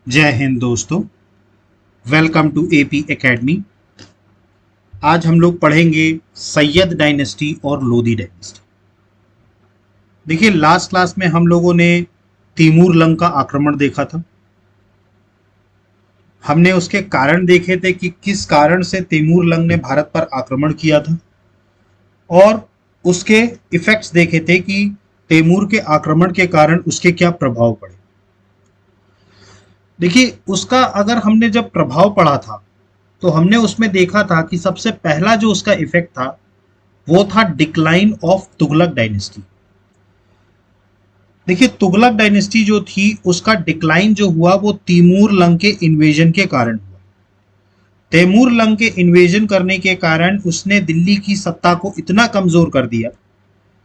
जय हिंद दोस्तों। Welcome to AP academy. आज हम लोग पढ़ेंगे सैयद डायनेस्टी और लोदी डायनेस्टी। देखिए, लास्ट क्लास में हम लोगों ने तैमूर लंग का आक्रमण देखा था। हमने उसके कारण देखे थे कि किस कारण से तैमूर लंग ने भारत पर आक्रमण किया था, और उसके इफेक्ट्स देखे थे कि तैमूर के आक्रमण के कारण उसके क्या प्रभाव पड़े। देखिए, उसका अगर हमने जब प्रभाव पड़ा था तो हमने उसमें देखा था कि सबसे पहला जो उसका इफेक्ट था वो था डिक्लाइन ऑफ तुगलक डायनेस्टी। देखिए, तुगलक डायनेस्टी जो थी उसका डिक्लाइन जो हुआ वो तैमूर लंग के इन्वेजन के कारण हुआ। तैमूर लंग के इन्वेजन करने के कारण उसने दिल्ली की सत्ता को इतना कमजोर कर दिया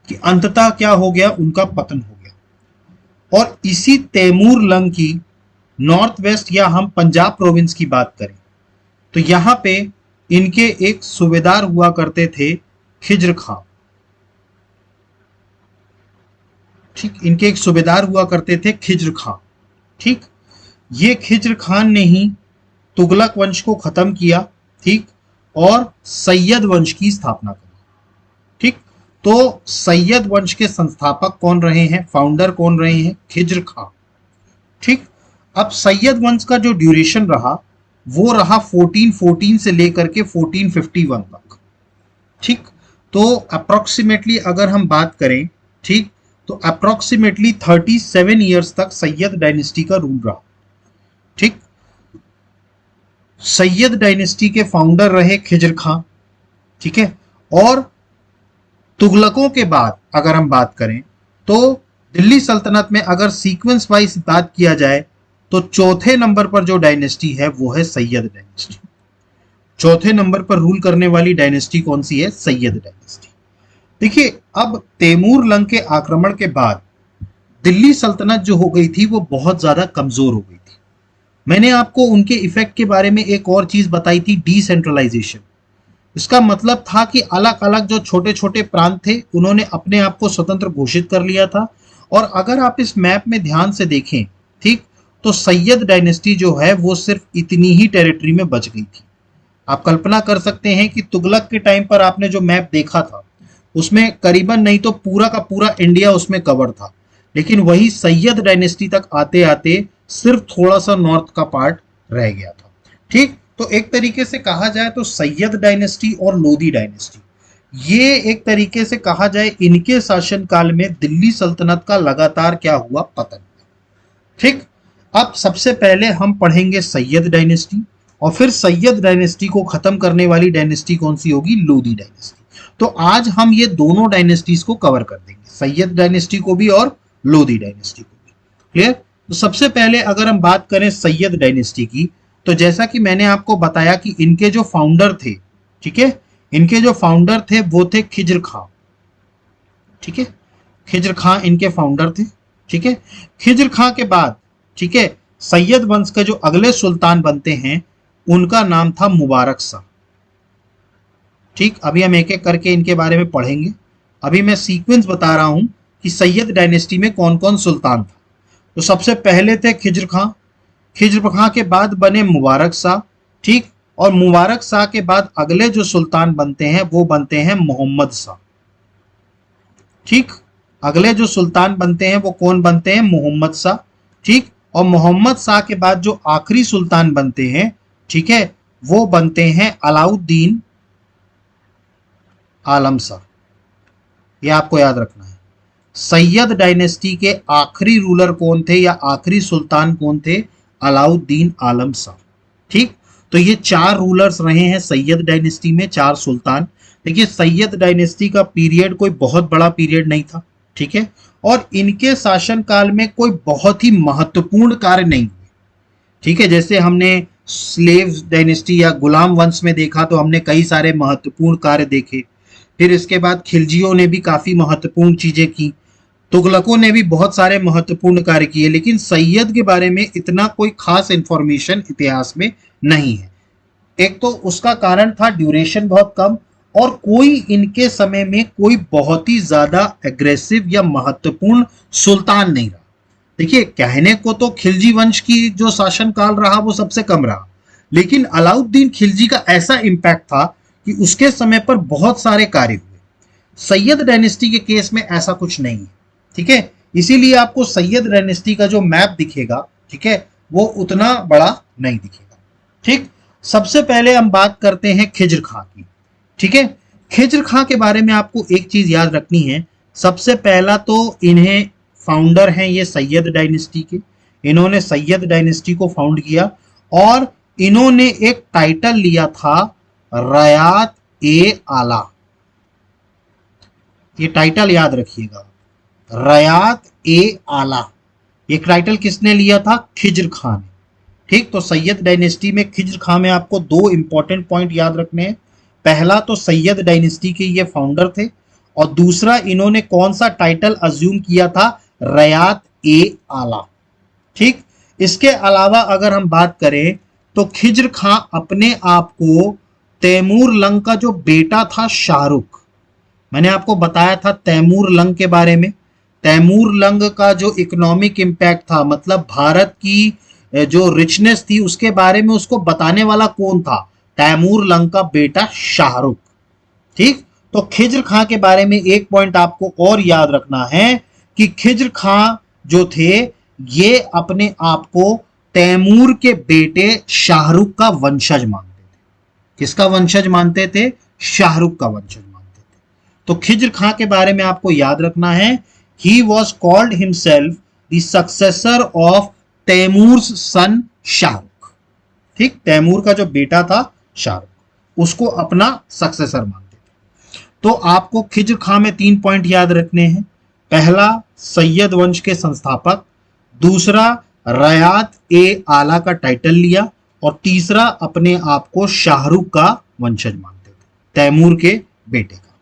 कि अंततः क्या हो गया, उनका पतन हो गया। और इसी तैमूर लंग की नॉर्थ वेस्ट या हम पंजाब प्रोविंस की बात करें तो यहां पे इनके एक सूबेदार हुआ करते थे, खिज्र खां। ठीक, इनके एक सूबेदार हुआ करते थे खिज्र खां। ठीक, ये खिज्र खान ने ही तुगलक वंश को खत्म किया। ठीक, और सैयद वंश की स्थापना करी। ठीक, तो सैयद वंश के संस्थापक कौन रहे हैं, फाउंडर कौन रहे हैं, खिज्र खां। ठीक, अब सैयद वंश का जो ड्यूरेशन रहा वो रहा 1414 से लेकर के 1451 तक। ठीक, तो अप्रोक्सीमेटली अगर हम बात करें, ठीक, तो अप्रोक्सीमेटली 37 ईयर्स तक सैयद डायनेस्टी का रूल रहा। ठीक, सैयद डायनेस्टी के फाउंडर रहे खिज्र खां। ठीक है, और तुगलकों के बाद अगर हम बात करें तो दिल्ली सल्तनत में अगर सीक्वेंस वाइज बात किया जाए तो चौथे नंबर पर जो डायनेस्टी है वो है सैयद डायनेस्टी। चौथे नंबर पर रूल करने वाली डायनेस्टी कौन सी है, सैयद डायनेस्टी। देखिए, अब तैमूर लंग के आक्रमण के बाद दिल्ली सल्तनत जो हो गई थी वो बहुत ज्यादा कमजोर हो गई थी। मैंने आपको उनके इफेक्ट के बारे में एक और चीज बताई थी, डिसेंट्रलाइजेशन। इसका मतलब था कि अलग अलग जो छोटे छोटे प्रांत थे उन्होंने अपने आप को स्वतंत्र घोषित कर लिया था। और अगर आप इस मैप में ध्यान से देखें, ठीक, तो सैयद डायनेस्टी जो है वो सिर्फ इतनी ही टेरिटरी में बच गई थी। आप कल्पना कर सकते हैं कि तुगलक के टाइम पर आपने जो मैप देखा था उसमें करीबन नहीं तो पूरा का पूरा इंडिया उसमें कवर था, लेकिन वही सैयद डायनेस्टी तक आते आते सिर्फ थोड़ा सा नॉर्थ का पार्ट रह गया था। ठीक, तो एक तरीके से कहा जाए तो सैयद डायनेस्टी और लोदी डायनेस्टी, ये एक तरीके से कहा जाए इनके शासनकाल में दिल्ली सल्तनत का लगातार क्या हुआ, पतन। ठीक, अब सबसे पहले हम पढ़ेंगे सैयद डायनेस्टी, और फिर सैयद डायनेस्टी को खत्म करने वाली डायनेस्टी कौन सी होगी, लोदी डायनेस्टी। तो आज हम ये दोनों डायनेस्टीज को कवर कर देंगे, सैयद डायनेस्टी को भी और लोदी डायनेस्टी को भी। क्लियर? तो सबसे पहले अगर हम बात करें सैयद डायनेस्टी की, तो जैसा कि मैंने आपको बताया कि इनके जो फाउंडर थे, ठीक है, इनके जो फाउंडर थे वो थे खिज्र खां। ठीक है, खिज्र खां इनके फाउंडर थे। ठीक है, खिज्र खां के बाद, ठीक है, सैयद वंश के जो अगले सुल्तान बनते हैं उनका नाम था मुबारक शाह। ठीक, अभी हम एक एक करके इनके बारे में पढ़ेंगे। अभी मैं सीक्वेंस बता रहा हूं कि सैयद डायनेस्टी में कौन कौन सुल्तान था। तो सबसे पहले थे खिज्र खां। खिज्र खां के बाद बने मुबारक शाह। ठीक, और मुबारक शाह के बाद अगले जो सुल्तान बनते हैं वो बनते हैं मोहम्मद शाह। ठीक, अगले जो सुल्तान बनते हैं वो कौन बनते हैं, मोहम्मद शाह। ठीक, और मोहम्मद शाह के बाद जो आखिरी सुल्तान बनते हैं, ठीक है, वो बनते हैं अलाउद्दीन आलम शाह। ये आपको याद रखना है। सैयद डायनेस्टी के आखिरी रूलर कौन थे या आखिरी सुल्तान कौन थे, अलाउद्दीन आलम शाह। ठीक, तो ये चार रूलर्स रहे हैं सैयद डायनेस्टी में, चार सुल्तान। देखिए, सैयद डायनेस्टी का पीरियड कोई बहुत बड़ा पीरियड नहीं था। ठीक है, और इनके शासनकाल में कोई बहुत ही महत्वपूर्ण कार्य नहीं हुए। ठीक है, जैसे हमने स्लेव डायनेस्टी या गुलाम वंश में देखा तो हमने कई सारे महत्वपूर्ण कार्य देखे। फिर इसके बाद खिलजियों ने भी काफी महत्वपूर्ण चीजें की, तुगलकों ने भी बहुत सारे महत्वपूर्ण कार्य किए, लेकिन सैयद के बारे में इतना कोई खास इंफॉर्मेशन इतिहास में नहीं है। एक तो उसका कारण था ड्यूरेशन बहुत कम, और कोई इनके समय में कोई बहुत ही ज्यादा एग्रेसिव या महत्वपूर्ण सुल्तान नहीं रहा। देखिए, कहने को तो खिलजी वंश की जो शासन काल रहा वो सबसे कम रहा, लेकिन अलाउद्दीन खिलजी का ऐसा इम्पैक्ट था कि उसके समय पर बहुत सारे कार्य हुए। सैयद डायनेस्टी के केस में ऐसा कुछ नहीं है, ठीक है। इसीलिए आपको सैयद डायनेस्टी का जो मैप दिखेगा, ठीक है, वो उतना बड़ा नहीं दिखेगा, ठीक। सबसे पहले हम बात करते हैं खिज्र खां की, ठीक है। खिज्र खां के बारे में आपको एक चीज याद रखनी है। सबसे पहला तो इन्हें फाउंडर हैं ये सैयद डायनेस्टी के, इन्होंने सैयद डायनेस्टी को फाउंड किया और इन्होंने एक टाइटल लिया था रयात ए आला। ये टाइटल याद रखिएगा, रयात ए आला। ये टाइटल किसने लिया था? खिज्र खां ने, ठीक। तो सैयद डायनेस्टी में खिज्र खां में आपको दो इंपॉर्टेंट पॉइंट याद रखने हैं। पहला तो सैयद डायनेस्टी के ये फाउंडर थे, और दूसरा इन्होंने कौन सा टाइटल अज्यूम किया था? रयात ए आला, ठीक। इसके अलावा अगर हम बात करें तो खिज्र खां अपने आप को तैमूर लंग का जो बेटा था शाहरुख, मैंने आपको बताया था तैमूर लंग के बारे में। तैमूर लंग का जो इकोनॉमिक इम्पैक्ट था, मतलब भारत की जो रिचनेस थी उसके बारे में उसको बताने वाला कौन था? तैमूर लंग का बेटा शाहरुख, ठीक। तो खिज्र खां के बारे में एक पॉइंट आपको और याद रखना है कि खिज्र खां जो थे ये अपने आप को तैमूर के बेटे शाहरुख का वंशज मानते थे। किसका वंशज मानते थे? शाहरुख का वंशज मानते थे। तो खिज्र खां के बारे में आपको याद रखना है, he was called himself the successor of Timur's son Shahrukh, ठीक। तैमूर का जो बेटा था शाहरुख, उसको अपना सक्सेसर मानते थे। तो आपको खिज्र खां में 3 पॉइंट याद रखने हैं। पहला, सैयद वंश के संस्थापक। दूसरा, रयात ए आला का टाइटल लिया। और तीसरा, अपने आप को शाहरुख का वंशज मानते थे, तैमूर के बेटे का,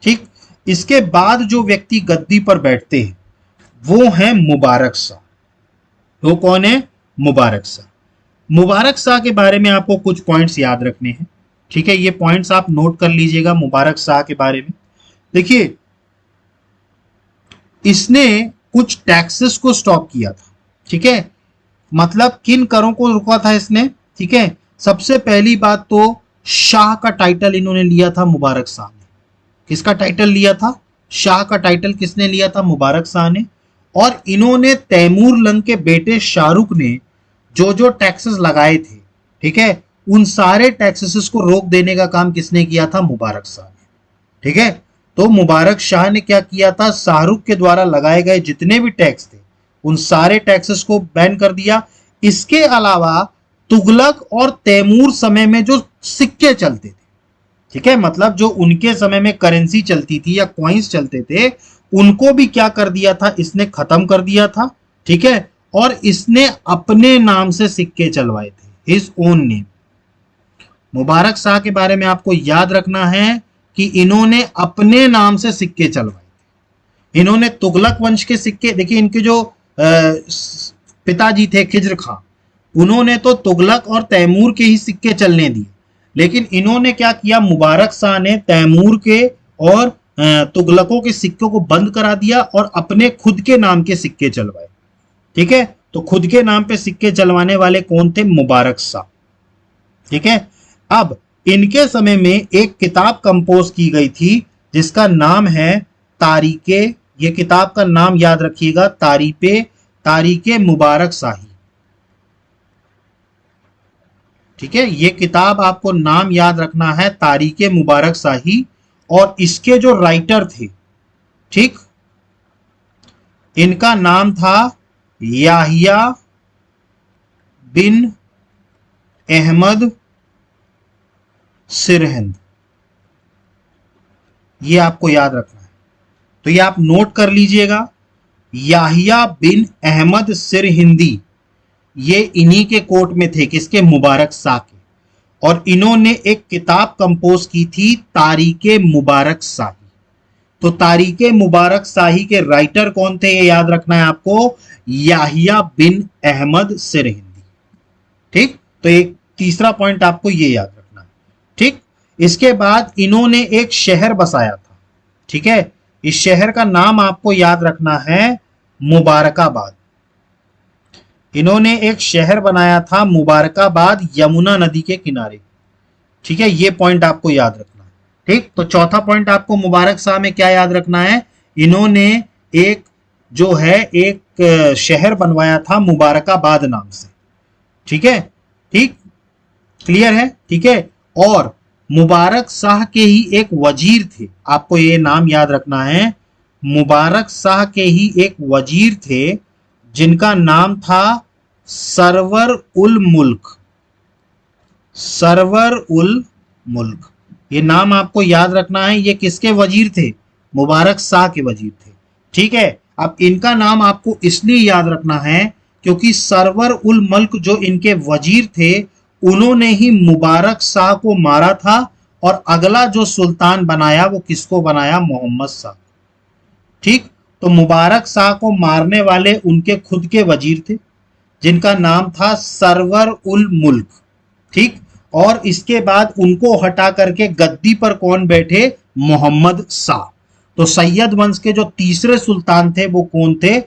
ठीक। इसके बाद जो व्यक्ति गद्दी पर बैठते हैं वो हैं मुबारक शाह। वो कौन है? मुबारक शाह। मुबारक शाह के बारे में आपको कुछ पॉइंट्स याद रखने हैं, ठीक है। ये पॉइंट्स आप नोट कर लीजिएगा मुबारक शाह के बारे में। देखिए, इसने कुछ टैक्सेस को स्टॉप किया था, ठीक है। मतलब किन करों को रुका था इसने, ठीक है। सबसे पहली बात तो शाह का टाइटल इन्होंने लिया था मुबारक शाह ने। किसका टाइटल लिया था? शाह का टाइटल किसने लिया था? मुबारक शाह ने। और इन्होंने तैमूर लंग के बेटे शाहरुख ने जो जो टैक्सेस लगाए थे, ठीक है, उन सारे टैक्सेस को रोक देने का काम किसने किया था? मुबारक शाह ने, ठीक है। तो मुबारक शाह ने क्या किया था? शाहरुख के द्वारा लगाए गए जितने भी टैक्स थे उन सारे टैक्सेस को बैन कर दिया। इसके अलावा तुगलक और तैमूर समय में जो सिक्के चलते थे, ठीक है, मतलब जो उनके समय में करेंसी चलती थी या कॉइन्स चलते थे, उनको भी क्या कर दिया था? इसने खत्म कर दिया था, ठीक है। और इसने अपने नाम से सिक्के चलवाए थे, his own name. Mubarak Shah के बारे में आपको याद रखना है कि इन्होंने अपने नाम से सिक्के चलवाए थे। इन्होंने तुगलक वंश के सिक्के, देखिए इनके जो पिताजी थे खिज्र खां, उन्होंने तो तुगलक और तैमूर के ही सिक्के चलने दिए, लेकिन इन्होंने क्या किया? मुबारक शाह ने तैमूर के और तुगलकों के सिक्कों को बंद करा दिया और अपने खुद के नाम के सिक्के चलवाए, ठीक है। तो खुद के नाम पे सिक्के चलवाने वाले कौन थे? मुबारक शाह, ठीक है। अब इनके समय में एक किताब कंपोज की गई थी जिसका नाम है तारीके, ये किताब का नाम याद रखिएगा, तारीके मुबारक शाही, ठीक है। ये किताब आपको नाम याद रखना है, तारीके मुबारक शाही। और इसके जो राइटर थे, ठीक, इनका नाम था याहिया बिन अहमद सिरहिंद। ये आपको याद रखना है, तो ये आप नोट कर लीजिएगा, याहिया बिन अहमद सिरहिंदी, ये इन्हीं के कोर्ट में थे, किसके? मुबारक शाह के। और इन्होंने एक किताब कंपोज की थी तारीके मुबारक शाही। तो तारीके मुबारक शाही के राइटर कौन थे? ये याद रखना है आपको, याहिया बिन अहमद सिरहिंदी, ठीक। तो एक तीसरा पॉइंट आपको ये याद रखना है, ठीक। इसके बाद इन्होंने एक शहर बसाया था, ठीक है। इस शहर का नाम आपको याद रखना है मुबारकाबाद, इन्होंने एक शहर बनाया था मुबारकाबाद यमुना नदी के किनारे। ठीक है, ये पॉइंट आपको याद रखना है। ठीक, तो चौथा पॉइंट आपको मुबारक शाह में क्या याद रखना है, इन्होंने एक जो है एक शहर बनवाया था मुबारकाबाद नाम से। ठीक है, ठीक, क्लियर है, ठीक है। और मुबारक शाह के ही एक वजीर थे, आपको ये नाम याद रखना है, मुबारक शाह के ही एक वजीर थे जिनका नाम था सरवर उल मुल्क। सरवर उल मुल्क, ये नाम आपको याद रखना है। ये किसके वजीर थे, मुबारक शाह के वजीर थे। ठीक है, अब इनका नाम आपको इसलिए याद रखना है क्योंकि सरवर उल मुल्क जो इनके वजीर थे उन्होंने ही मुबारक शाह को मारा था, और अगला जो सुल्तान बनाया वो किसको बनाया, मोहम्मद शाह। ठीक, तो मुबारक शाह को मारने वाले उनके खुद के वजीर थे जिनका नाम था सरवर उल मुल्क। ठीक, और इसके बाद उनको हटा करके गद्दी पर कौन बैठे, मोहम्मद शाह। तो सैयद वंश के जो तीसरे सुल्तान थे वो कौन थे,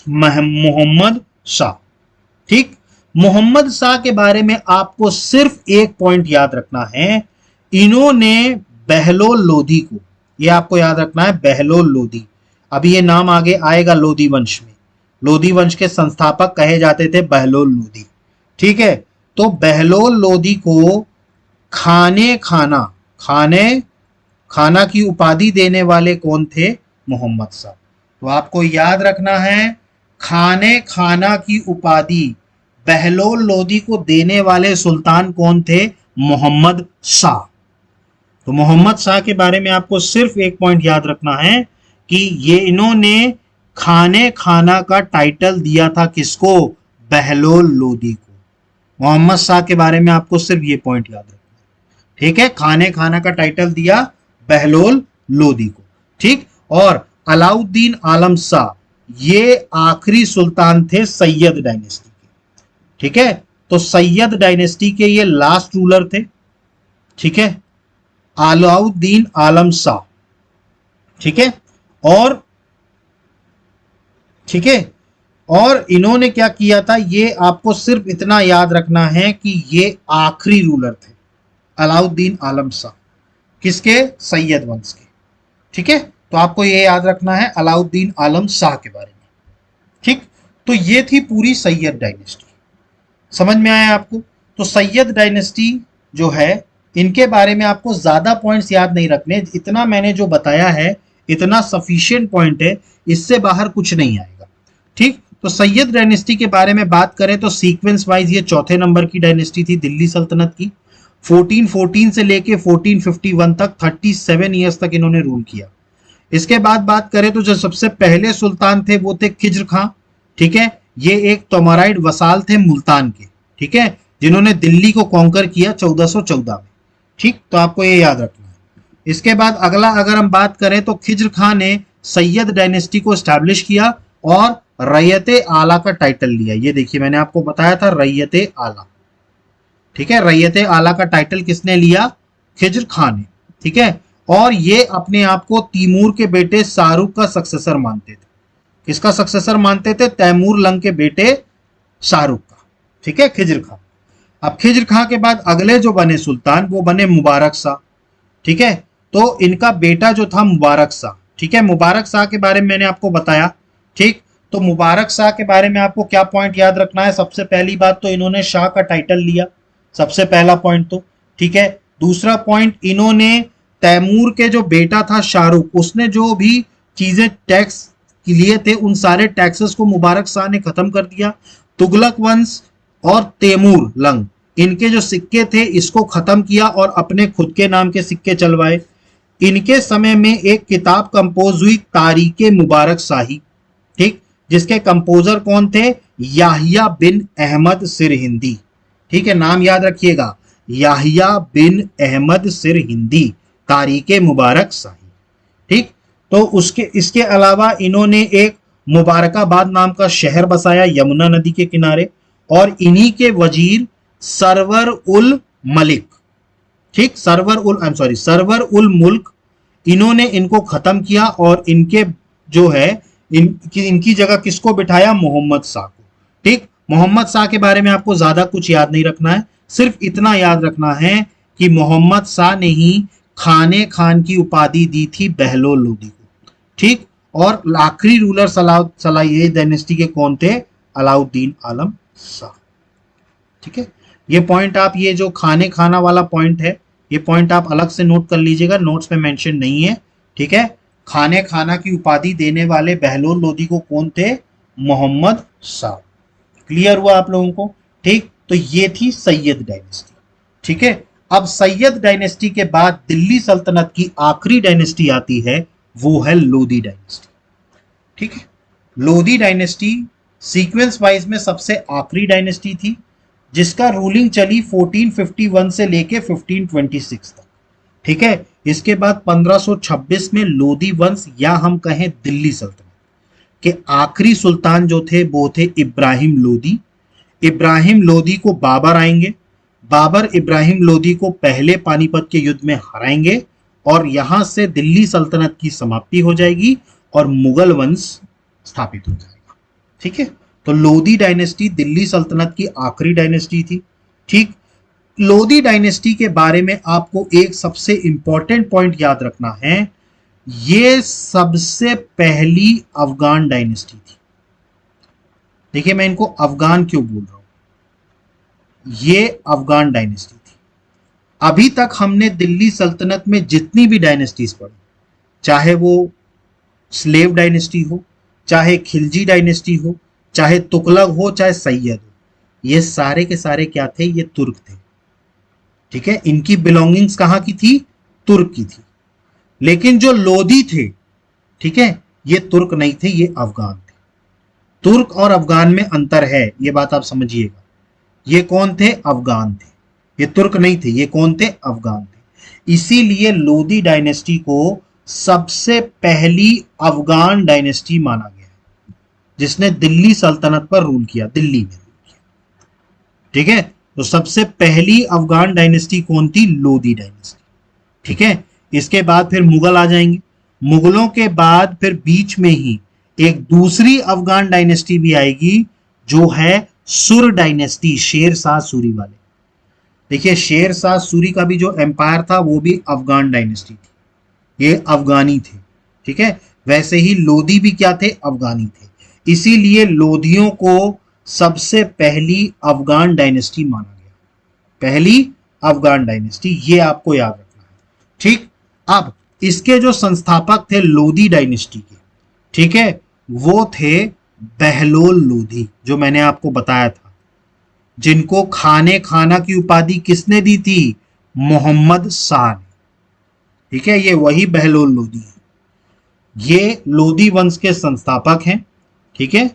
मोहम्मद शाह। ठीक, मोहम्मद शाह के बारे में आपको सिर्फ एक पॉइंट याद रखना है, इन्होंने बहलोल लोधी को, ये आपको याद रखना है, बहलोल लोधी, अभी ये नाम आगे आएगा लोधी वंश में, लोधी वंश के संस्थापक कहे जाते थे बहलोल लोधी। ठीक है, तो बहलोल लोधी को खाने खाना की उपाधि देने वाले कौन थे, मोहम्मद शाह। तो आपको याद रखना है, खाना की उपाधि बहलोल लोधी को देने वाले सुल्तान कौन थे, मोहम्मद शाह। तो मोहम्मद शाह के बारे में आपको सिर्फ एक पॉइंट याद रखना है कि ये इन्होंने खाना का टाइटल दिया था किसको, बहलोल लोधी को। मोहम्मद शाह के बारे में आपको सिर्फ ये पॉइंट याद रखना है। ठीक है, खाना का टाइटल दिया बहलोल लोधी को। ठीक, और अलाउद्दीन आलम शाह ये आखिरी सुल्तान थे सैयद डायनेस्टी के। ठीक है, तो सैयद डायनेस्टी के ये लास्ट रूलर थे। ठीक है, अलाउद्दीन आलम शाह। ठीक है, और ठीक है, और इन्होंने क्या किया था, ये आपको सिर्फ इतना याद रखना है कि ये आखिरी रूलर थे अलाउद्दीन आलम शाह, किसके, सैयद वंश के। ठीक है, तो आपको ये याद रखना है अलाउद्दीन आलम शाह के बारे में। ठीक, तो ये थी पूरी सैयद डायनेस्टी, समझ में आया आपको। तो सैयद डायनेस्टी जो है इनके बारे में आपको ज्यादा पॉइंट्स याद नहीं रखने, इतना मैंने जो बताया है इतना सफिशिएंट पॉइंट है, इससे बाहर कुछ नहीं आएगा। ठीक, तो सैयद डायनेस्टी के बारे में बात करें तो सीक्वेंस वाइज ये चौथे नंबर की डायनेस्टी थी दिल्ली सल्तनत की। 1414 से लेके 1451 तक 37 ईयर्स तक इन्होंने रूल किया। इसके बाद बात करें तो जो सबसे पहले सुल्तान थे वो थे खिज्र खां। ठीक है, ये एक तोमराइड वसाल थे मुल्तान के। ठीक है, जिन्होंने दिल्ली को कॉन्कर किया 1414 में। ठीक, तो आपको ये याद रखना है। इसके बाद अगला अगर हम बात करें तो खिज्र खां ने सैयद डायनेस्टी को एस्टैब्लिश किया और रैयते आला का टाइटल लिया। ये देखिए मैंने आपको बताया था रैयते आला। ठीक है, रैयते आला का टाइटल किसने लिया, खिज्र खां ने। ठीक है, और ये अपने आप को तैमूर के बेटे शाहरुख का सक्सेसर मानते थे। किसका सक्सेसर मानते थे, तैमूर लंग के बेटे शाहरुख का। ठीक है, खिज्र खां। अब खिज्र खां के बाद अगले जो बने सुल्तान वो बने मुबारक शाह। ठीक है, तो इनका बेटा जो था मुबारक शाह। ठीक है, मुबारक शाह के बारे में मैंने आपको बताया। ठीक, तो मुबारक शाह के बारे में आपको क्या पॉइंट याद रखना है, सबसे पहली बात तो इन्होंने शाह का टाइटल लिया, सबसे पहला पॉइंट तो। ठीक है, दूसरा पॉइंट, इन्होंने तैमूर के जो बेटा था शाहरुख, उसने जो भी चीजें टैक्स लिए थे उन सारे टैक्सेस को मुबारक शाह ने खत्म कर दिया। तुगलक वंश और तैमूर लंग इनके जो सिक्के थे इसको खत्म किया और अपने खुद के नाम के सिक्के चलवाए। इनके समय में एक किताब कंपोज हुई तारीके मुबारक शाही। ठीक, जिसके कंपोजर कौन थे, याहिया बिन अहमद सिरहिंदी। ठीक है, नाम याद रखिएगा, याहिया बिन अहमद सिरहिंदी, तारीके मुबारक शाही। ठीक, तो उसके इसके अलावा इन्होंने एक मुबारकाबाद नाम का शहर बसाया यमुना नदी के किनारे, और इन्हीं के वजीर सरवर उल मलिक, ठीक, सरवर उल मुल्क, इन्होंने इनको खत्म किया और इनके जो है इनकी जगह किसको बिठाया, मोहम्मद शाह को। ठीक, मोहम्मद शाह के बारे में आपको ज्यादा कुछ याद नहीं रखना है, सिर्फ इतना याद रखना है कि मोहम्मद शाह ने ही खाने खान की उपाधि दी थी बहलोल लोदी को, ठीक। और आखिरी रूलर सलाइये डायनेस्टी के कौन थे? अलाउद्दीन आलम शाह, ठीक है। ये पॉइंट आप, ये जो खाने खाना वाला पॉइंट है, ये पॉइंट आप अलग से नोट कर लीजिएगा, नोट्स में मेंशन नहीं है, ठीक है। खाने खाना की उपाधि देने वाले बहलोल लोदी को कौन थे? मोहम्मद शाह। क्लियर हुआ आप लोगों को? ठीक। तो ये थी सैयद डायनेस्टी, ठीक है। अब सैयद डायनेस्टी के बाद दिल्ली सल्तनत की आखिरी डायनेस्टी आती है, वो है लोदी डायनेस्टी, ठीक है। लोदी डायनेस्टी सीक्वेंस वाइज में सबसे आखिरी डायनेस्टी थी, जिसका रूलिंग चली 1451 से लेके 1526 तक, ठीक है। इसके बाद 1526 में लोदी वंश या हम कहें दिल्ली सल्तनत के आखिरी सुल्तान जो थे वो थे इब्राहिम लोदी। इब्राहिम लोदी को बाबर आएंगे, बाबर इब्राहिम लोदी को पहले पानीपत के युद्ध में हराएंगे और यहां से दिल्ली सल्तनत की समाप्ति हो जाएगी और मुगल वंश स्थापित हो जाएगा, ठीक है। तो लोदी डायनेस्टी दिल्ली सल्तनत की आखिरी डायनेस्टी थी, ठीक। लोदी डायनेस्टी के बारे में आपको एक सबसे इंपॉर्टेंट पॉइंट याद रखना है, ये सबसे पहली अफगान डायनेस्टी थी। देखिए मैं इनको अफगान क्यों बोल रहा हूं, ये अफगान डायनेस्टी थी। अभी तक हमने दिल्ली सल्तनत में जितनी भी डायनेस्टीज पढ़ी, चाहे वो स्लेव डायनेस्टी हो, चाहे खिलजी डायनेस्टी हो, चाहे तुगलक हो, चाहे सैयद हो, ये सारे के सारे क्या थे? ये तुर्क थे, ठीक है। इनकी बिलोंगिंग्स कहां की थी? तुर्क की थी। लेकिन जो लोदी थे, ठीक है, ये तुर्क नहीं थे, ये अफगान थे। तुर्क और अफगान में अंतर है, ये बात आप समझिएगा। ये कौन थे? अफगान थे। ये तुर्क नहीं थे, ये कौन थे? अफगान थे। इसीलिए लोदी डायनेस्टी को सबसे पहली अफगान डायनेस्टी माना गया, जिसने दिल्ली सल्तनत पर रूल किया, दिल्ली में रूल किया, ठीक है। तो सबसे पहली अफगान डायनेस्टी कौन थी? लोदी डायनेस्टी, ठीक है। इसके बाद फिर मुगल आ जाएंगे, मुगलों के बाद फिर बीच में ही एक दूसरी अफगान डायनेस्टी भी आएगी, जो है सुर डायनेस्टी, शेर शाह सूरी वाले। देखिए शेर शाह सूरी का भी जो एम्पायर था वो भी अफगान डायनेस्टी थी, ये अफगानी थे, ठीक है। वैसे ही लोदी भी क्या थे? अफगानी थे। इसीलिए लोदियों को सबसे पहली अफगान डायनेस्टी माना गया, पहली अफगान डायनेस्टी, ये आपको याद रखना है, ठीक। अब इसके जो संस्थापक थे लोदी डायनेस्टी के, ठीक है, वो थे बहलोल लोदी, जो मैंने आपको बताया था, जिनको खाने खाना की उपाधि किसने दी थी? मोहम्मद शाह ने, ठीक है। ये वही बहलोल लोदी है, ये लोदी वंश के संस्थापक हैं, ठीक है।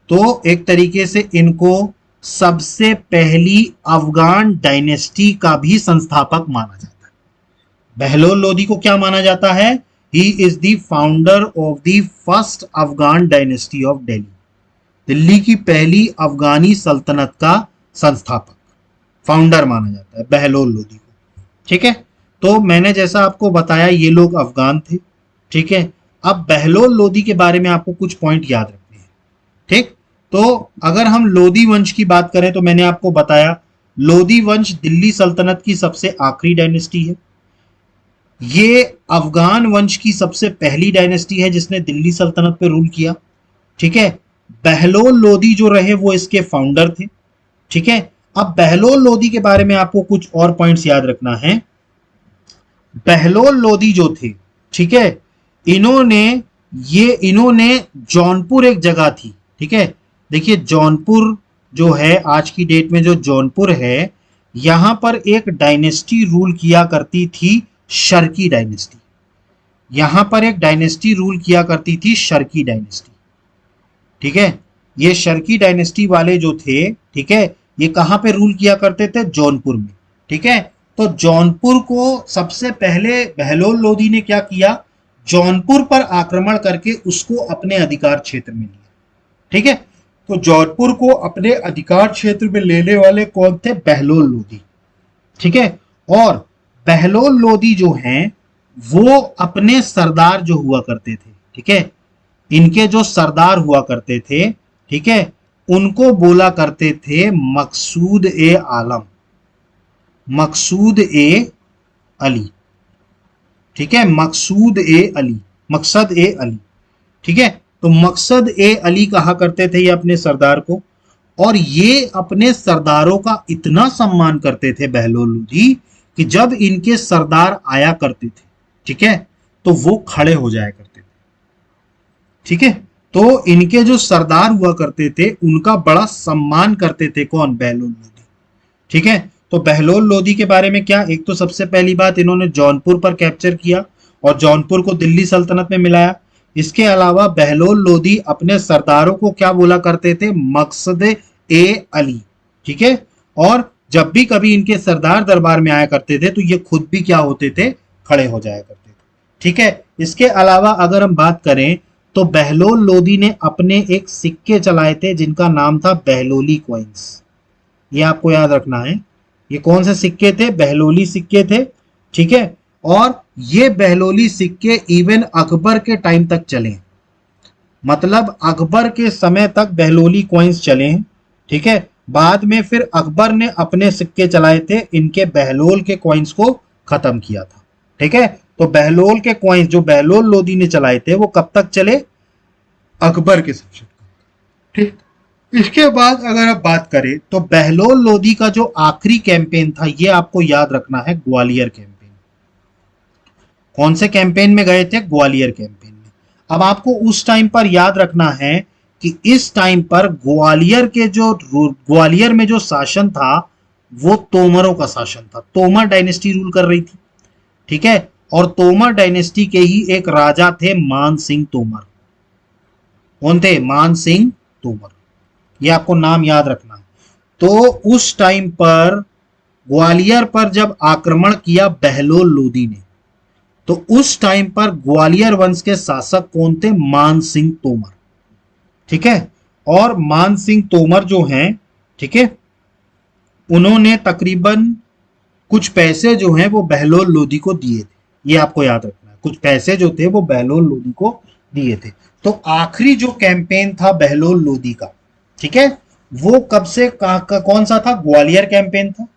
तो एक तरीके से इनको सबसे पहली अफगान डायनेस्टी का भी संस्थापक माना जाता है। बहलोल लोदी को क्या माना जाता है? He is the founder of the first Afghan dynasty of Delhi, Delhi की पहली अफगानी सल्तनत का संस्थापक, फाउंडर माना जाता है बहलोल लोदी को, ठीक है। तो मैंने जैसा आपको बताया ये लोग अफगान थे, ठीक है। अब बहलोल लोदी के बारे में आपको कुछ पॉइंट याद रखने हैं, ठीक। तो अगर हम लोदी वंश की बात करें तो मैंने आपको बताया लोदी वंश दिल्ली सल्तनत की सबसे आखिरी डायनेस्टी है। ये अफगान वंश की सबसे पहली डायनेस्टी है जिसने दिल्ली सल्तनत पे रूल किया, ठीक है। बहलोल लोदी जो रहे वो इसके फाउंडर थे, ठीक है। अब बहलोल लोदी के बारे में आपको कुछ और पॉइंट्स याद रखना है। बहलोल लोदी जो थे, ठीक है, इन्होंने जौनपुर एक जगह थी, ठीक है। देखिए जौनपुर जो है, आज की डेट में जो जौनपुर है, यहां पर एक डायनेस्टी रूल किया करती थी, शर्की डायनेस्टी। यहां पर एक डायनेस्टी रूल किया करती थी, शर्की डायनेस्टी, ठीक है। ये शर्की डायनेस्टी वाले जो थे, ठीक है, ये कहां पे रूल किया करते थे? जौनपुर में, ठीक है। तो जौनपुर को सबसे पहले बहलोल लोदी ने क्या किया? जौनपुर पर आक्रमण करके उसको अपने अधिकार क्षेत्र में लिया, ठीक है। तो जौनपुर को अपने अधिकार क्षेत्र में लेने वाले कौन थे? बहलोल लोदी, ठीक है। और बहलोल लोदी जो हैं वो अपने सरदार जो हुआ करते थे, ठीक है, इनके जो सरदार हुआ करते थे, ठीक है, उनको बोला करते थे मकसूद ए आलम, मकसूद ए अली। ठीक है, मकसूद ए अली, मकसद ए अली। ठीक है, तो मकसद ए अली कहा करते थे ये अपने सरदार को, और ये अपने सरदारों का इतना सम्मान करते थे बहलोल लोधी कि जब इनके सरदार आया करते थे, ठीक है, तो वो खड़े हो जाया करते थे। ठीक है, तो इनके जो सरदार हुआ करते थे उनका बड़ा सम्मान करते थे कौन? बहलोल लोधी। ठीक है, तो बहलोल लोधी के बारे में क्या, एक तो सबसे पहली बात इन्होंने जौनपुर पर कैप्चर किया और जौनपुर को दिल्ली सल्तनत में मिलाया। इसके अलावा बहलोल लोधी अपने सरदारों को क्या बोला करते थे? मकसद ए अली। ठीक है, और जब भी कभी इनके सरदार दरबार में आया करते थे तो ये खुद भी क्या होते थे? खड़े हो जाया करते थे। ठीक है, इसके अलावा अगर हम बात करें तो बहलोल लोधी ने अपने एक सिक्के चलाए थे जिनका नाम था बहलोली कॉइन्स। ये आपको याद रखना है, ये कौन से सिक्के थे? बहलोली सिक्के थे। ठीक है, और ये बहलोली सिक्के इवन अकबर के टाइम तक चले, मतलब अकबर के समय तक बहलोली कॉइन्स चले हैं। ठीक है, बाद में फिर अकबर ने अपने सिक्के चलाए थे, इनके बहलोल के कॉइन्स को खत्म किया था। ठीक है, तो बहलोल के कॉइन्स जो बहलोल लोधी ने चलाए थे वो कब तक चले? अकबर के शासन। ठीक, इसके बाद अगर आप बात करें तो बहलोल लोधी का जो आखिरी कैंपेन था ये आपको याद रखना है, ग्वालियर कैंपेन। कौन से कैंपेन में गए थे? ग्वालियर कैंपेन में। अब आपको उस टाइम पर याद रखना है कि इस टाइम पर ग्वालियर में जो शासन था वो तोमरों का शासन था। तोमर डायनेस्टी रूल कर रही थी। ठीक है, और तोमर डायनेस्टी के ही एक राजा थे मान सिंह तोमर। कौन थे? मान सिंह तोमर। ये आपको नाम याद रखना है। तो उस टाइम पर ग्वालियर पर जब आक्रमण किया बहलोल लोधी ने, तो उस टाइम पर ग्वालियर वंश के शासक कौन थे? मान सिंह तोमर। ठीक है, और मान सिंह तोमर जो हैं, ठीक है, उन्होंने तकरीबन कुछ पैसे जो हैं वो बहलोल लोधी को दिए थे। ये आपको याद रखना है, कुछ पैसे जो थे वो बहलोल लोधी को दिए थे। तो आखिरी जो कैंपेन था बहलोल लोधी का, ठीक है, वो कब से कौन सा था? ग्वालियर कैंपेन था।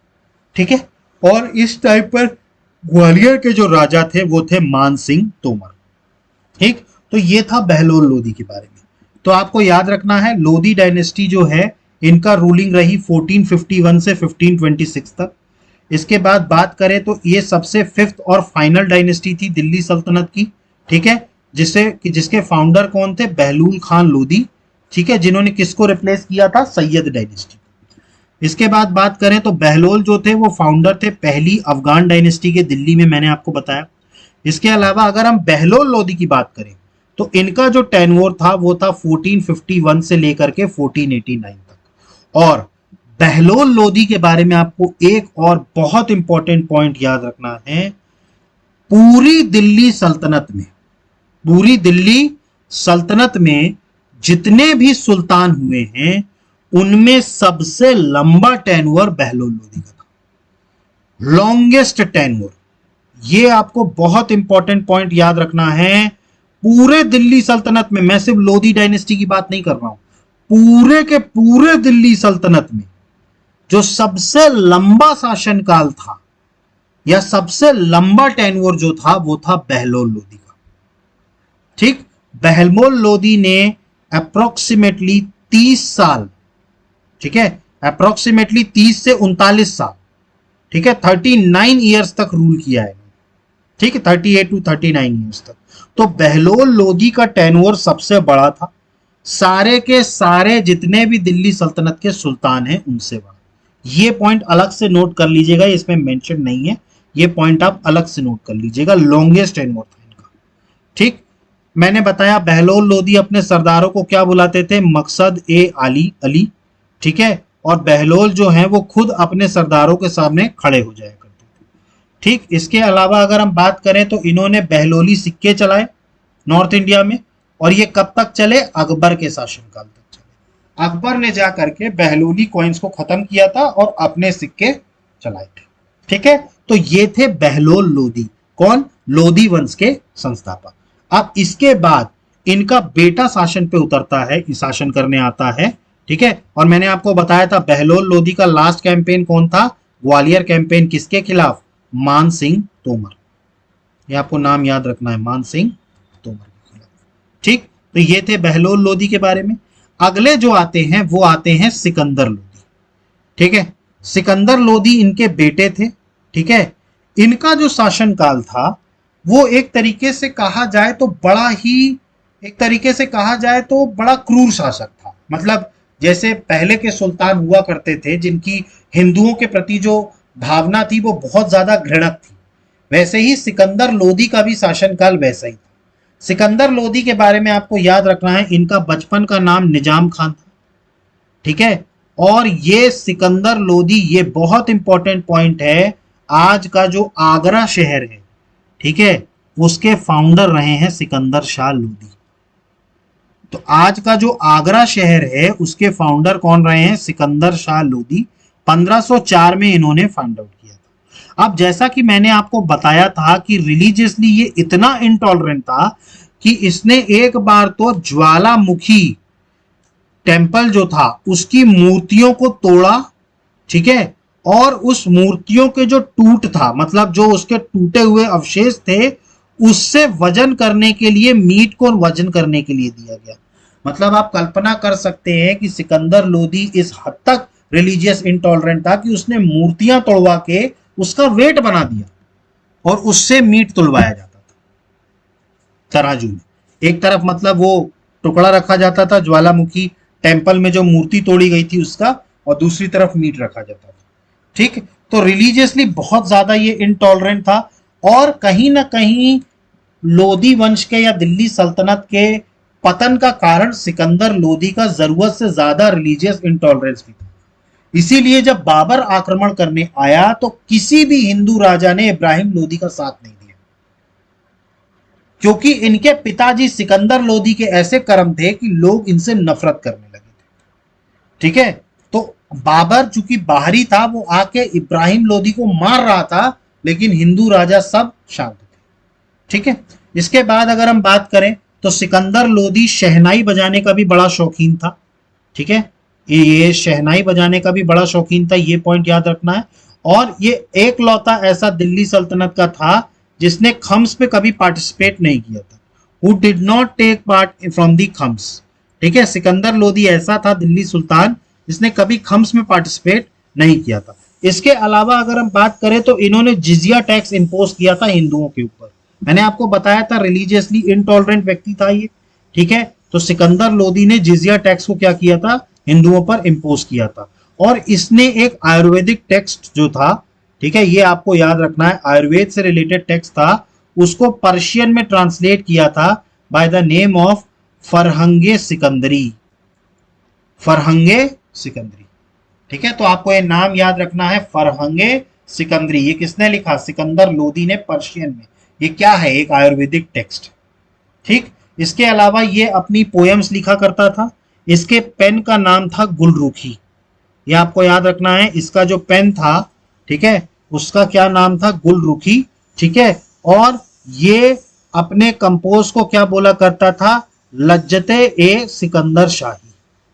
ठीक है, और इस टाइम पर ग्वालियर के जो राजा थे वो थे मान सिंह तोमर। ठीक, तो ये था बहलोल लोधी के बारे में। तो आपको याद रखना है लोधी डायनेस्टी जो है इनका रूलिंग रही 1451 से 1526 तक। इसके बाद बात करें तो ये सबसे फिफ्थ और फाइनल डायनेस्टी थी दिल्ली सल्तनत की। ठीक है, जिसके फाउंडर कौन थे? बहलूल खान लोधी। ठीक है, जिन्होंने किसको रिप्लेस किया था? सैयद डायनेस्टी। इसके बाद बात करें तो बहलोल जो थे वो फाउंडर थे पहली अफगान डायनेस्टी के, दिल्ली में, मैंने आपको बताया। इसके अलावा अगर हम बहलोल लोधी की बात करें तो इनका जो टेन्योर था वो था 1451 से लेकर के 1489 तक। और बहलोल लोधी के बारे में आपको एक और बहुत इंपॉर्टेंट पॉइंट याद रखना है, पूरी दिल्ली सल्तनत में जितने भी सुल्तान हुए हैं उनमें सबसे लंबा टेन्योर बहलोल लोधी का था, लॉन्गेस्ट टेन्योर। ये आपको बहुत इंपॉर्टेंट पॉइंट याद रखना है। पूरे दिल्ली सल्तनत में, मैं सिर्फ लोधी डायनेस्टी की बात नहीं कर रहा हूं, पूरे के पूरे दिल्ली सल्तनत में जो सबसे लंबा शासनकाल था या सबसे लंबा टेन्योर जो था वो था बहलोल लोधी का। ठीक, बहलोल लोधी ने अप्रोक्सीमेटली 30 साल, ठीक है, अप्रोक्सीमेटली 30 से 39 साल, ठीक है, 39 ईयर्स तक रूल किया है। ठीक है, 38 टू 39 ईयर्स तक। तो बहलोल लोधी का टेन्योर सबसे बड़ा था, सारे के सारे जितने भी दिल्ली सल्तनत के सुल्तान हैं उनसे बड़ा। ये पॉइंट अलग से नोट कर लीजिएगा, इसमें मेंशन नहीं है, ये पॉइंट आप अलग से नोट कर लीजिएगा। लॉन्गेस्ट टेन्योर था इनका। ठीक, मैंने बताया बहलोल लोधी अपने सरदारों को क्या बुलाते थे? मकसद ए अली। ठीक है, और बहलोल जो है वो खुद अपने सरदारों के सामने खड़े हो जाया करते थे। ठीक, इसके अलावा अगर हम बात करें तो इन्होंने बहलोली सिक्के चलाए नॉर्थ इंडिया में, और ये कब तक चले? अकबर के शासनकाल तक चले। अकबर ने जा करके बहलोली कॉइन्स को खत्म किया था और अपने सिक्के चलाए थे। ठीक है, तो ये थे बहलोल लोधी। कौन? लोधी वंश के संस्थापक। अब इसके बाद इनका बेटा शासन पे उतरता है, शासन करने आता है, ठीक है। और मैंने आपको बताया था बहलोल लोधी का लास्ट कैंपेन कौन था, ग्वालियर कैंपेन, किसके खिलाफ, मान सिंह तोमर। ये आपको नाम याद रखना है, मान सिंह तोमर के खिलाफ। ठीक, तो ये थे बहलोल लोधी के बारे में। अगले जो आते हैं वो आते हैं सिकंदर लोधी। ठीक है, सिकंदर लोधी इनके बेटे थे। ठीक है, इनका जो शासनकाल था वो एक तरीके से कहा जाए तो बड़ा ही, एक तरीके से कहा जाए तो बड़ा क्रूर शासक था। मतलब जैसे पहले के सुल्तान हुआ करते थे जिनकी हिंदुओं के प्रति जो भावना थी वो बहुत ज्यादा घृणक थी, वैसे ही सिकंदर लोधी का भी शासनकाल वैसा ही था। सिकंदर लोधी के बारे में आपको याद रखना है, इनका बचपन का नाम निजाम खान था। ठीक है, और ये सिकंदर लोधी, ये बहुत इंपॉर्टेंट पॉइंट है, आज का जो आगरा शहर है, ठीक है, उसके फाउंडर रहे हैं सिकंदर शाह लोधी। तो आज का जो आगरा शहर है उसके फाउंडर कौन रहे हैं, सिकंदर शाह लोधी। 1504 में इन्होंने फाइंड आउट किया था। अब जैसा कि मैंने आपको बताया था कि रिलीजियसली ये इतना इंटॉलरेंट था कि इसने एक बार तो ज्वालामुखी टेम्पल जो था उसकी मूर्तियों को तोड़ा। ठीक है, और उस मूर्तियों के जो टूट था, मतलब जो उसके टूटे हुए अवशेष थे, उससे वजन करने के लिए, मीट को वजन करने के लिए दिया गया। मतलब आप कल्पना कर सकते हैं कि सिकंदर लोधी इस हद तक रिलीजियस इंटॉलरेंट था कि उसने मूर्तियां तोड़वा के उसका वेट बना दिया और उससे मीट तुलवाया जाता था तराजू में। एक तरफ मतलब वो टुकड़ा रखा जाता था ज्वालामुखी टेम्पल में जो मूर्ति तोड़ी गई थी उसका, और दूसरी तरफ मीट रखा जाता था। ठीक, तो रिलीजियसली बहुत ज्यादा ये इंटॉलरेंट था। और कहीं ना कहीं लोधी वंश के या दिल्ली सल्तनत के पतन का कारण सिकंदर लोधी का जरूरत से ज्यादा रिलीजियस इंटॉलरेंस भी था। इसीलिए जब बाबर आक्रमण करने आया तो किसी भी हिंदू राजा ने इब्राहिम लोधी का साथ नहीं दिया, क्योंकि इनके पिताजी सिकंदर लोधी के ऐसे कर्म थे कि लोग इनसे नफरत करने लगे थे। ठीक है, तो बाबर चूंकि बाहरी था, वो आके इब्राहिम लोधी को मार रहा था, लेकिन हिंदू राजा सब शांत थे। ठीक है, इसके बाद अगर हम बात करें तो सिकंदर लोधी शहनाई बजाने का भी बड़ा शौकीन था। ठीक है, ये शहनाई बजाने का भी बड़ा शौकीन था, ये पॉइंट याद रखना है। और ये एक लौता ऐसा दिल्ली सल्तनत का था जिसने खम्स पे कभी पार्टिसिपेट नहीं किया था, who did not take part from the Khams. ठीक है, सिकंदर लोधी ऐसा था दिल्ली सुल्तान जिसने कभी खम्स में पार्टिसिपेट नहीं किया था। इसके अलावा अगर हम बात करें तो इन्होंने जिजिया टैक्स इंपोज किया था हिंदुओं के ऊपर। मैंने आपको बताया था रिलीजियसली इंटॉलरेंट व्यक्ति था ये। ठीक है, तो सिकंदर लोधी ने जिजिया टैक्स को क्या किया था, हिंदुओं पर इंपोज किया था। और इसने एक आयुर्वेदिक टेक्स्ट जो था, ठीक है, ये आपको याद रखना है, आयुर्वेद से रिलेटेड टेक्स्ट था, उसको पर्शियन में ट्रांसलेट किया था बाय द नेम ऑफ फरहंगे सिकंदरी। फरहंगे सिकंदरी। ठीक है, तो आपको ये नाम याद रखना है, फरहंगे सिकंदरी। ये किसने लिखा, सिकंदर लोधी ने, पर्शियन में। ये क्या है, एक आयुर्वेदिक टेक्स्ट। ठीक, इसके अलावा ये अपनी पोएम्स लिखा करता था। इसके पेन का नाम था गुलरुखी, ये आपको याद रखना है। इसका जो पेन था, ठीक है, उसका क्या नाम था, गुलरुखी। ठीक है, और ये अपने कंपोज को क्या बोला करता था, लज्जते ए सिकंदर शाही।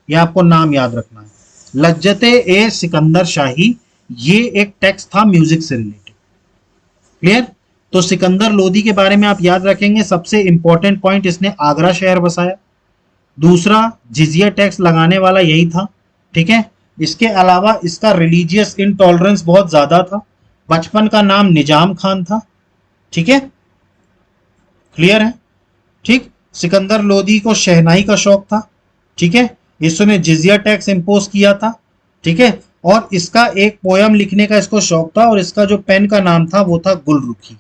ये आपको नाम याद रखना है, लज्जते ए सिकंदर शाही। ये एक टेक्स्ट था म्यूजिक से रिलेटेड। क्लियर, तो सिकंदर लोधी के बारे में आप याद रखेंगे, सबसे इंपॉर्टेंट पॉइंट, इसने आगरा शहर बसाया। दूसरा, जिजिया टैक्स लगाने वाला यही था। ठीक है, इसके अलावा इसका रिलीजियस इंटॉलरेंस बहुत ज्यादा था। बचपन का नाम निजाम खान था। ठीक है, क्लियर है। ठीक, सिकंदर लोधी को शहनाई का शौक था। ठीक है, इसने जिजिया टैक्स इंपोज किया था। ठीक है, और इसका एक पोयम लिखने का इसको शौक था, और इसका जो पेन का नाम था वो था गुलरुखी।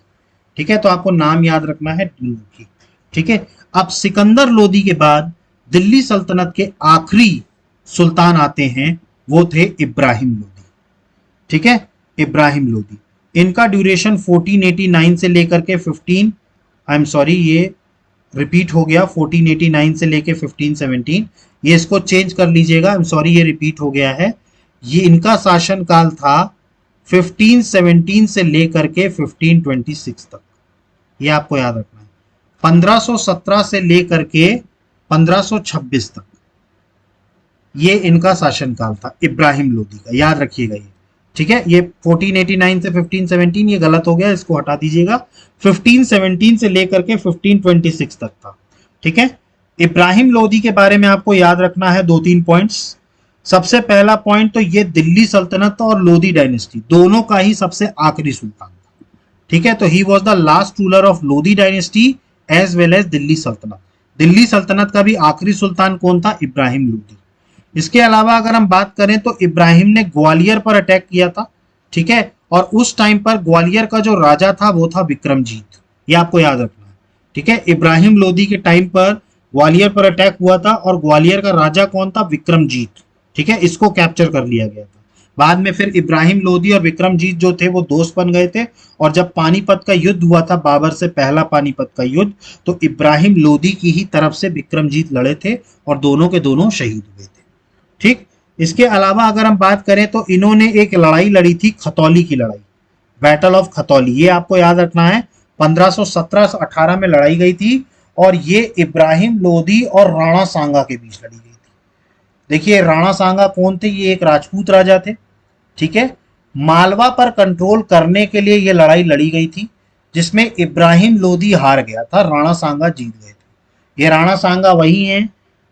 ठीक है, तो आपको नाम याद रखना है, गुलरुखी। ठीक है, अब सिकंदर लोधी के बाद दिल्ली सल्तनत के आखिरी सुल्तान आते हैं, वो थे इब्राहिम लोधी। ठीक है, इब्राहिम लोधी, इनका ड्यूरेशन 1489 से लेकर के 15, आई एम सॉरी ये रिपीट हो गया, 1489 से लेकर 1517, ये इसको चेंज कर लीजिएगा, आई एम सॉरी ये रिपीट हो गया है। ये इनका शासन काल था 1517 से लेकर के 1526 तक, ये आपको याद रखना है। 1517 से लेकर के 1526 तक। ये इनका शासनकाल था इब्राहिम लोदी का, याद रखिएगा ये। ठीक है, ये 1489 से 1517 ये गलत हो गया, इसको हटा दीजिएगा। 1517 से लेकर के 1526 तक था। ठीक है, इब्राहिम लोदी के बारे में आपको याद रखना है 2-3 पॉइंट्स। सबसे पहला पॉइंट तो ये दिल्ली सल्तनत और लोदी डायनेस्टी दोनों का ही सबसे आखिरी सुल्तान था। ठीक है, तो he was the last ruler of Lodi dynasty as well as Delhi Sultanat. Delhi सल्तनत का भी आखिरी सुल्तान कौन था? इब्राहिम लोदी। इसके अलावा अगर हम बात करें तो इब्राहिम ने ग्वालियर पर अटैक किया था। ठीक है, और उस टाइम पर ग्वालियर का जो राजा था वो था विक्रमजीत, ये आपको याद रखना है। ठीक है, इब्राहिम लोदी के टाइम पर ग्वालियर पर अटैक हुआ था और ग्वालियर का राजा कौन था? विक्रमजीत। ठीक है, इसको कैप्चर कर लिया गया था। बाद में फिर इब्राहिम लोदी और विक्रमजीत जो थे वो दोस्त बन गए थे, और जब पानीपत का युद्ध हुआ था, बाबर से पहला पानीपत का युद्ध, तो इब्राहिम लोदी की ही तरफ से विक्रमजीत लड़े थे और दोनों के दोनों शहीद हुए थे। ठीक, इसके अलावा अगर हम बात करें तो इन्होंने एक लड़ाई लड़ी थी, खतौली की लड़ाई, बैटल ऑफ खतौली। ये आपको याद रखना है, 1517-18 में लड़ाई गई थी, और ये इब्राहिम लोदी और राणा सांगा के बीच लड़ी गई थी। देखिए राणा सांगा कौन थे? ये एक राजपूत राजा थे। ठीक है, मालवा पर कंट्रोल करने के लिए ये लड़ाई लड़ी गई थी, जिसमें इब्राहिम लोदी हार गया था, राणा सांगा जीत गए थे। ये राणा सांगा वही हैं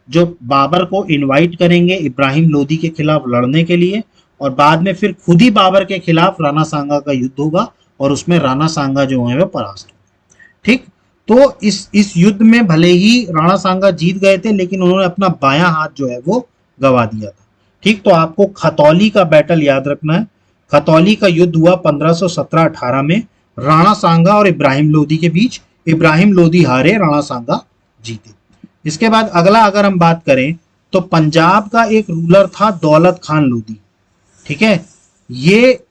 जो बाबर को इनवाइट करेंगे इब्राहिम लोदी के खिलाफ लड़ने के लिए, और बाद में फिर खुद ही बाबर के खिलाफ राणा सांगा का युद्ध होगा और उसमें राणा सांगा जो है वो परास्त होंगे। ठीक, तो इस युद्ध में भले ही राणा सांगा जीत गए थे, लेकिन उन्होंने अपना बायां हाथ जो है वो गवा दिया था। ठीक, तो आपको खतौली का बैटल याद रखना है। खतौली का युद्ध हुआ 1517-18 में, राणा सांगा और इब्राहिम लोदी के बीच। इब्राहिम लोदी हारे, राणा सांगा जीते। इसके बाद अगला अगर हम बात करें तो पंजाब का एक रूलर था दौलत खान लोदी। ठीक है, ये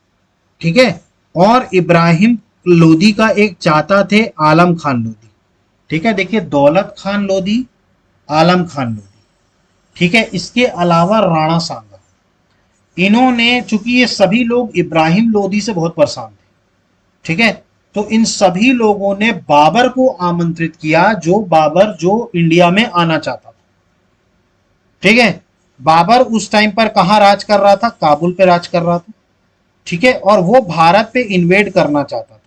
ठीक है, और इब्राहिम लोदी का एक चाचा थे आलम खान लोदी। ठीक है, देखिए दौलत खान लोदी, आलम खान लोदी। ठीक है, इसके अलावा राणा सांगा, इन्होंने, चूंकि ये सभी लोग इब्राहिम लोदी से बहुत परेशान थे, ठीक है, तो इन सभी लोगों ने बाबर को आमंत्रित किया, बाबर जो इंडिया में आना चाहता था। ठीक है, बाबर उस टाइम पर कहां राज कर रहा था? काबुल पे राज कर रहा था। ठीक है, और वो भारत पे इन्वेड करना चाहता था।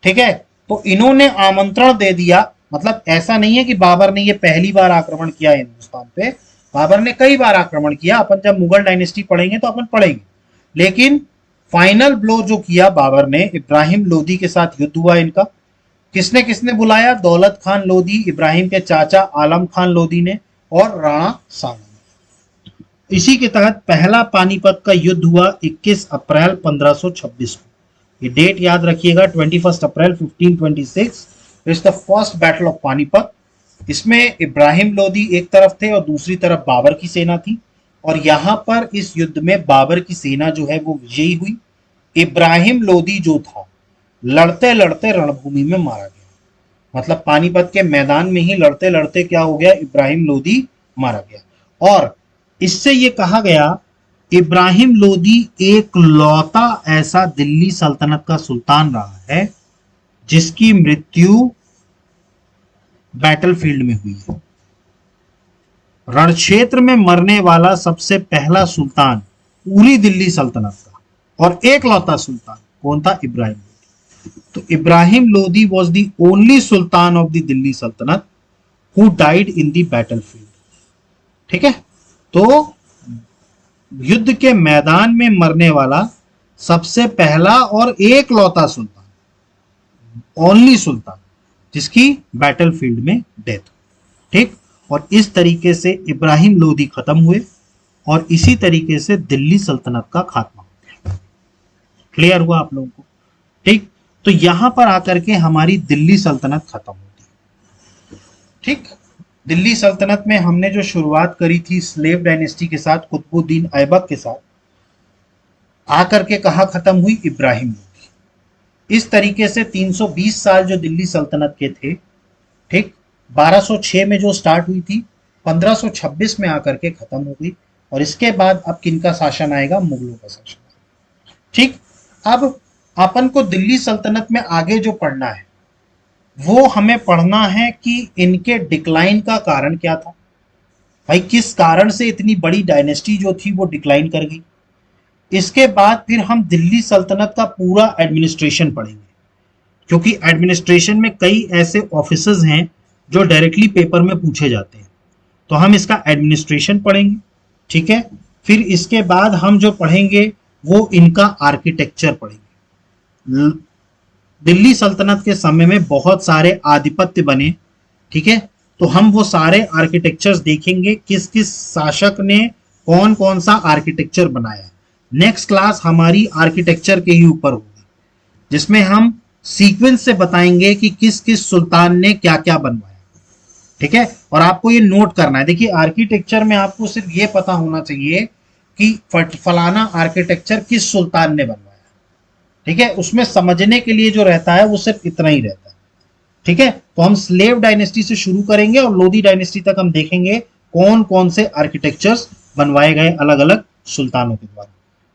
ठीक है, तो इन्होंने आमंत्रण दे दिया। मतलब ऐसा नहीं है कि बाबर ने ये पहली बार आक्रमण किया हिंदुस्तान पे, बाबर ने कई बार आक्रमण किया। अपन जब मुगल डायनेस्टी पढ़ेंगे तो अपन पढ़ेंगे, लेकिन फाइनल ब्लो जो किया बाबर ने, इब्राहिम लोदी के साथ युद्ध हुआ इनका। किसने किसने बुलाया? दौलत खान लोदी, इब्राहिम के चाचा आलम खान लोदी ने, और राणा सांगा ने। इसी के तहत पहला पानीपत का युद्ध हुआ 21 अप्रैल 1526 को। ये डेट याद रखिएगा, 21 अप्रैल 1526 is the first battle of Panipat. इसमें इब्राहिम लोदी एक तरफ थे और दूसरी तरफ बाबर की सेना थी, और यहां पर इस युद्ध में बाबर की सेना जो है वो विजयी हुई। इब्राहिम लोदी जो था, लड़ते लड़ते रणभूमि में मारा गया। मतलब पानीपत के मैदान में ही लड़ते लड़ते क्या हो गया? इब्राहिम लोदी मारा गया। और इससे ये कहा गया, इब्राहिम लोदी एक लौता ऐसा दिल्ली सल्तनत का सुल्तान रहा है जिसकी मृत्यु बैटलफील्ड में हुई है। रणक्षेत्र में मरने वाला सबसे पहला सुल्तान पूरी दिल्ली सल्तनत का, और एक लौता सुल्तान कौन था? इब्राहिम लोदी। तो Ibrahim Lodi was the only sultan of the Delhi Saltanat who died in the battlefield. ठीक है, तो युद्ध के मैदान में मरने वाला सबसे पहला और एक लौता सुल्तान, ओनली सुल्तान, जिसकी बैटलफील्ड में डेथ। ठीक, और इस तरीके से इब्राहिम लोदी खत्म हुए और इसी तरीके से दिल्ली सल्तनत का खात्मा हो गया। क्लियर हुआ आप लोगों को? ठीक, तो यहां पर आकर के हमारी दिल्ली सल्तनत खत्म होती है। ठीक, दिल्ली सल्तनत में हमने जो शुरुआत करी थी स्लेव डायनेस्टी के साथ, कुतुबुद्दीन ऐबक के साथ, आकर के कहां खत्म हुई? इब्राहिम लोदी। इस तरीके से 320 साल जो दिल्ली सल्तनत के थे, ठीक, 1206 में जो स्टार्ट हुई थी, 1526 में आकर के खत्म हो गई। और इसके बाद अब किनका शासन आएगा? मुगलों का शासन। ठीक, अब अपन को दिल्ली सल्तनत में आगे जो पढ़ना है वो हमें पढ़ना है कि इनके डिक्लाइन का कारण क्या था। भाई किस कारण से इतनी बड़ी डायनेस्टी जो थी वो डिक्लाइन कर गई। इसके बाद फिर हम दिल्ली सल्तनत का पूरा एडमिनिस्ट्रेशन पढ़ेंगे, क्योंकि एडमिनिस्ट्रेशन में कई ऐसे ऑफिसर्स हैं जो डायरेक्टली पेपर में पूछे जाते हैं, तो हम इसका एडमिनिस्ट्रेशन पढ़ेंगे। ठीक है, फिर इसके बाद हम जो पढ़ेंगे वो इनका आर्किटेक्चर पढ़ेंगे। दिल्ली सल्तनत के समय में बहुत सारे आधिपत्य बने, ठीक है, तो हम वो सारे आर्किटेक्चर्स देखेंगे, किस किस शासक ने कौन कौन सा आर्किटेक्चर बनाया। नेक्स्ट क्लास हमारी आर्किटेक्चर के ही ऊपर होगी, जिसमें हम सीक्वेंस से बताएंगे कि किस किस सुल्तान ने क्या क्या बनवाया। ठीक है, और आपको ये नोट करना है। देखिए आर्किटेक्चर में आपको सिर्फ ये पता होना चाहिए कि फलाना आर्किटेक्चर किस सुल्तान ने बनवाया। ठीक है, उसमें समझने के लिए जो रहता है वो सिर्फ इतना ही रहता है। ठीक है, तो हम स्लेव डायनेस्टी से शुरू करेंगे और लोधी डायनेस्टी तक हम देखेंगे कौन कौन से आर्किटेक्चर्स बनवाए गए अलग अलग सुल्तानों के द्वारा।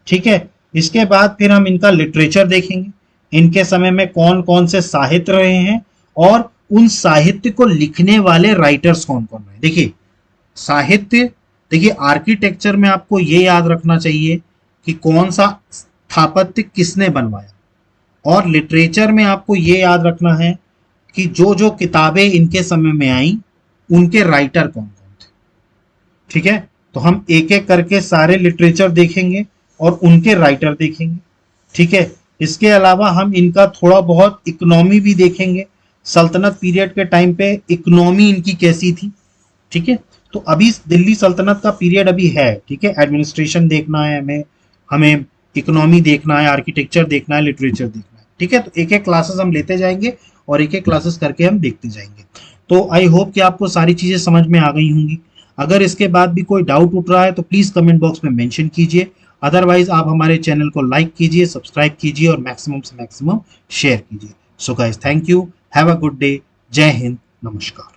ठीक है, इसके बाद फिर हम इनका लिटरेचर देखेंगे, इनके समय में कौन कौन से साहित्य रहे हैं और उन साहित्य को लिखने वाले राइटर्स कौन कौन रहे। देखिए साहित्य, देखिए आर्किटेक्चर में आपको ये याद रखना चाहिए कि कौन सा स्थापत्य किसने बनवाया, और लिटरेचर में आपको ये याद रखना है कि जो जो किताबें इनके समय में आई उनके राइटर कौन कौन थे। ठीक है, तो हम एक एक करके सारे लिटरेचर देखेंगे और उनके राइटर देखेंगे। ठीक है, इसके अलावा हम इनका थोड़ा बहुत इकोनॉमी भी देखेंगे, सल्तनत पीरियड के टाइम पे इकोनॉमी इनकी कैसी थी। ठीक है, तो अभी दिल्ली सल्तनत का पीरियड अभी है। ठीक है, एडमिनिस्ट्रेशन देखना है हमें, हमें इकोनॉमी देखना है, आर्किटेक्चर देखना है, लिटरेचर देखना है। ठीक है, तो एक एक क्लासेस हम लेते जाएंगे और एक एक क्लासेस करके हम देखते जाएंगे। तो आई होप कि आपको सारी चीजें समझ में आ गई होंगी। अगर इसके बाद भी कोई डाउट उठ रहा है तो प्लीज कमेंट बॉक्स में मेंशन कीजिए। अदरवाइज आप हमारे चैनल को लाइक कीजिए, सब्सक्राइब कीजिए और मैक्सिमम से मैक्सिमम शेयर कीजिए। So guys, thank you, have a good day, जय हिंद, नमस्कार।